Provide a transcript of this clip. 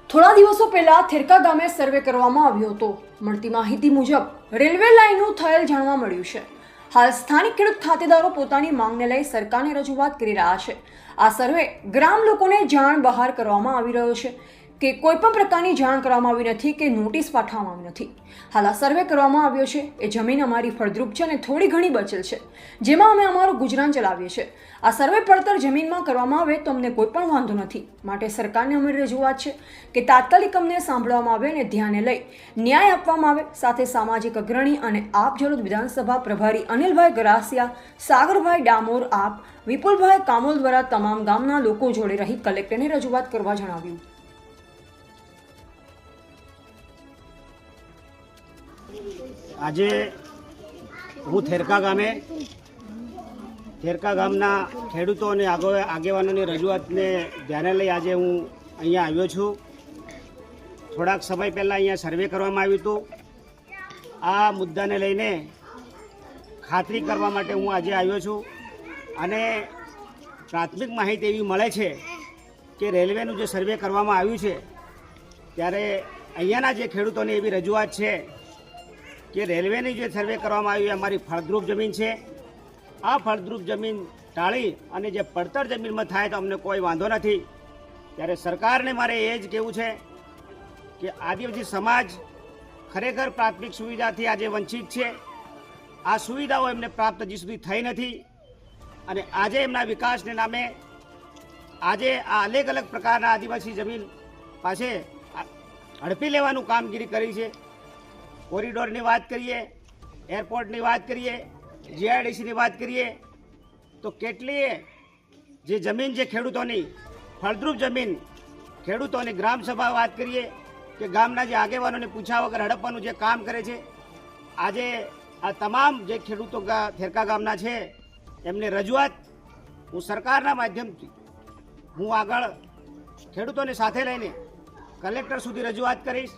થોડા દિવસો પહેલા થેરકા ગામે સર્વે કરવામાં આવ્યો હતો। મળતી માહિતી મુજબ રેલવે લાઇનનું થયેલ જાણવા મળ્યું છે। હાલ સ્થાનિક ખેડૂત ખાતેદારો પોતાની માંગને લઈ સરકારને રજૂઆત કરી રહ્યા છે। આ સર્વે ગ્રામ લોકોને જાણ બહાર કરવામાં આવી રહ્યો છે કે કોઈ પણ પ્રકારની જાણ કરવામાં આવી નથી કે નોટિસ પાઠવવામાં આવી નથી। હાલ આ સર્વે કરવામાં આવ્યો છે। એ જમીન અમારી ફળદ્રુપ છે અને થોડી ઘણી બચેલ છે, જેમાં અમે અમારું ગુજરાન ચલાવીએ છીએ। આ સર્વે પડતર જમીનમાં કરવામાં આવે તો અમને કોઈ પણ વાંધો નથી, માટે સરકારને અમારી રજૂઆત છે કે તાત્કાલિક અમને સાંભળવામાં આવે અને ધ્યાને લઈ ન્યાય આપવામાં આવે। સાથે સામાજિક અગ્રણી અને આપ જલોદ વિધાનસભા પ્રભારી અનિલભાઈ ગરાસિયા, સાગરભાઈ ડામોર, આપ વિપુલભાઈ કામોલ દ્વારા તમામ ગામના લોકો જોડે રહી કલેક્ટરને રજૂઆત કરવા જણાવ્યું। આજે હું થેરકા ગામના ખેડૂતો અને આગેવાનોની રજૂઆતને ધ્યાને લઈ આજે હું અહીંયા આવ્યો છું। થોડાક સમય પહેલાં અહીંયા સર્વે કરવામાં આવ્યું હતું। આ મુદ્દાને લઈને ખાતરી કરવા માટે હું આજે આવ્યો છું અને પ્રાથમિક માહિતી એવી મળે છે કે રેલવેનું જે સર્વે કરવામાં આવ્યું છે ત્યારે અહીંયાના જે ખેડૂતોની એવી રજૂઆત છે કે રેલવેની જે સર્વે કરવામાં આવ્યું એ અમારી ફળદ્રુપ જમીન છે। આ ફળદ્રુપ જમીન ટાળી અને જે પડતર જમીનમાં થાય તો અમને કોઈ વાંધો નથી। ત્યારે સરકારને મારે એ જ કહેવું છે કે આદિવાસી સમાજ ખરેખર પ્રાથમિક સુવિધાથી આજે વંચિત છે। આ સુવિધાઓ એમને પ્રાપ્ત હજી સુધી થઈ નથી અને આજે એમના વિકાસને નામે આજે આ અલગ અલગ પ્રકારના આદિવાસી જમીન પાસે હડપી લેવાનું કામગીરી કરી છે। કોરિડોરની વાત કરીએ, એરપોર્ટની વાત કરીએ, જીઆઈડીસીની વાત કરીએ તો કેટલીય જે જમીન છે ખેડૂતોની ફળદ્રુપ જમીન, ખેડૂતોની ગ્રામસભા વાત કરીએ કે ગામના જે આગેવાનોને પૂછ્યા વગર હડપવાનું જે કામ કરે છે। આજે આ તમામ જે ખેડૂતો થેરકા ગામના છે એમને રજૂઆત હું સરકારના માધ્યમથી હું આગળ ખેડૂતોને સાથે લઈને કલેક્ટર સુધી રજૂઆત કરીશ।